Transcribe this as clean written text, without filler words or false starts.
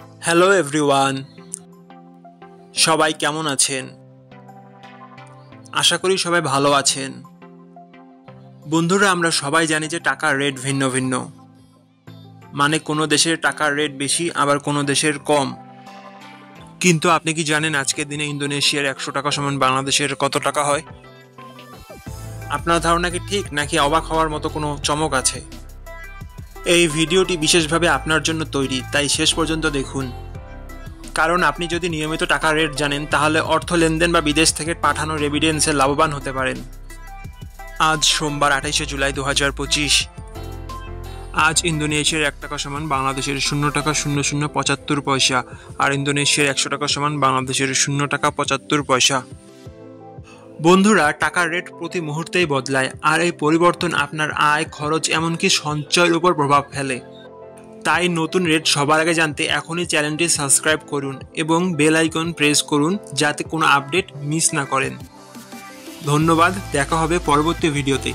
Hello everyone, সবাই কেমন আছেন? আশা করি সবাই ভালো আছেন। বন্ধুরা, আমরা সবাই জানি যে টাকার রেট ভিন্ন ভিন্ন। মানে কোনো দেশের টাকার রেট বেশি, আবার কোনো দেশের কম। কিন্তু আপনি কি জানেন আজকের দিনে ইন্দোনেশিয়ার 100 টাকা সমান বাংলাদেশের কত টাকা হয়? আপনার ধারণা কি ঠিক, নাকি অবাক হওয়ার মতো কোনো চমক আছে? এই ভিডিওটি বিশেষভাবে আপনার জন্য তৈরি, তাই শেষ পর্যন্ত দেখুন। কারণ আপনি যদি নিয়মিত টাকার রেট জানেন, তাহলে অর্থ লেনদেন বা বিদেশ থেকে পাঠানো রেমিটেন্সে লাভবান হতে পারেন। আজ সোমবার 28শে জুলাই 2025। আজ ইন্দোনেশিয়ার 1 টাকা সমান বাংলাদেশের 0.0075 আর ইন্দোনেশিয়ার 100 টাকা সমান বাংলাদেশের 0.75। বন্ধুরা, টাকার রেট প্রতি মুহূর্তেই বদলায়, আর এই পরিবর্তন আপনার আয়, খরচ, এমনকি সঞ্চয়ের উপর প্রভাব ফেলে। তাই নতুন রেট সবার আগে জানতে এখনই চ্যানেলটি সাবস্ক্রাইব করুন এবং বেল আইকন প্রেস করুন, যাতে কোনো আপডেট মিস না করেন। ধন্যবাদ, দেখা হবে পরবর্তী ভিডিওতে।